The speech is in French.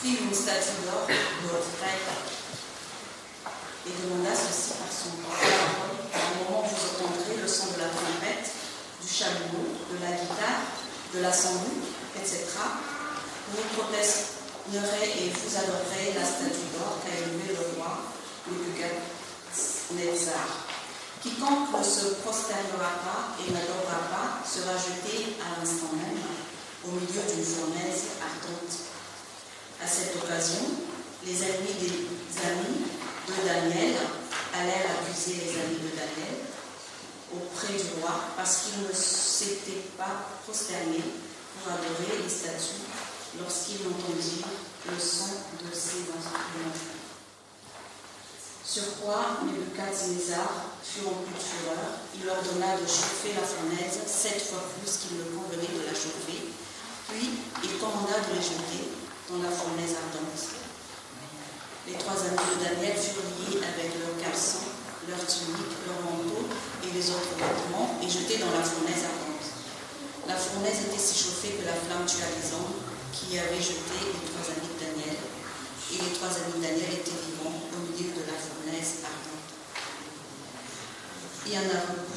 prit une statue d'or de haute taille et demanda ceci par son parole: au moment où vous entendrez le son de la trompette, du chalumeau, de la guitare, de la sangoule, etc., vous prosternerez et vous adorerez la statue d'or qu'a élevée le roi Nebuchadnezzar. Quiconque ne se prosternera pas et n'adorera pas sera jeté à l'instant même au milieu d'une fournaise ardente. À cette occasion, les ennemis des amis de Daniel allèrent accuser les amis de Daniel auprès du roi parce qu'ils ne s'étaient pas prosternés pour adorer les statues lorsqu'ils entendirent le son de ces instruments. Sur quoi Nebuchadnezzar fut rempli de fureur. Il ordonna de chauffer la fournaise 7 fois plus qu'il ne convenait de la chauffer. Puis il commanda de les jeter dans la fournaise ardente. Les 3 amis de Daniel furent liés avec leurs caleçons, leurs tuniques, leurs manteaux et les autres vêtements et jetés dans la fournaise ardente. La fournaise était si chauffée que la flamme tua les hommes qui avaient jeté les 3 amis de Daniel. Et les 3 amis de Daniel étaient vivants au milieu de la fournaise ardente. Il y en a beaucoup